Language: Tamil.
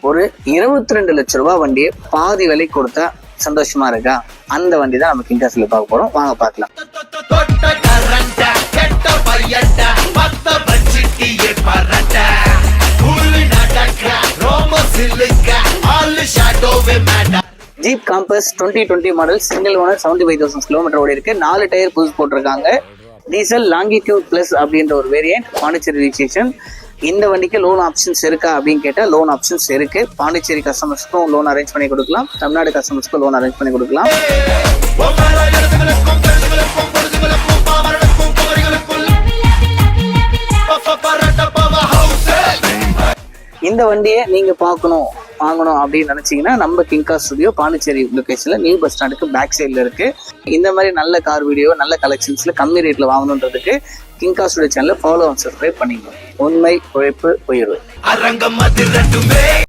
ஒரு 22 லட்சம் ரூபாய் வண்டியை பாதி விலை கொடுத்தா சந்தோஷமா இருக்கா? அந்த வண்டி தான் நம்ம கிங்காஸ்ல பார்க்க போறோம். வாங்க பார்க்கலாம். Jeep Compass 2020 model single owner 75,000 kilometre ஓடி இருக்கு. 4 டயர் புதுசு போட்டிருக்காங்க. டீசல் லாங்கிடியூட் பிளஸ் அப்படின்ற ஒரு வேரியன்ட், பாண்டிச்சேரி ரிஜிஸ்ட்ரேஷன். இந்த வண்டிக்கு லோன் ஆப்ஷன்ஸ் இருக்கா அப்படின்னு கேட்டால் லோன் ஆப்ஷன்ஸ் இருக்கு. பாண்டிச்சேரி கஸ்டமர்ஸ்க்கும் லோன் அரேஞ்ச் பண்ணி கொடுக்கலாம், தமிழ்நாடு கஸ்டமர்ஸ்க்கும் லோன் அரேஞ்ச் பண்ணி கொடுக்கலாம். இந்த வண்டியை நீங்க பார்க்கணும் வாங்கணும் அப்படின்னு நினைச்சீங்கன்னா நம்ம கிங்கா ஸ்டுடியோ பாண்டிச்சேரி லொகேஷன்ல நியூ பஸ் ஸ்டாண்டுக்கு பேக் சைட்ல இருக்கு. இந்த மாதிரி நல்ல கார் வீடியோ நல்ல கலெக்ஷன்ஸ்ல கம்மி ரேட்ல வாங்கணுன்றதுக்கு கிங்கா ஸ்டுடியோ சேனலை ஃபாலோ அண்ட் சப்ஸ்கிரைப் பண்ணிக்கணும். உண்மை, உழைப்பு, உயர்வு.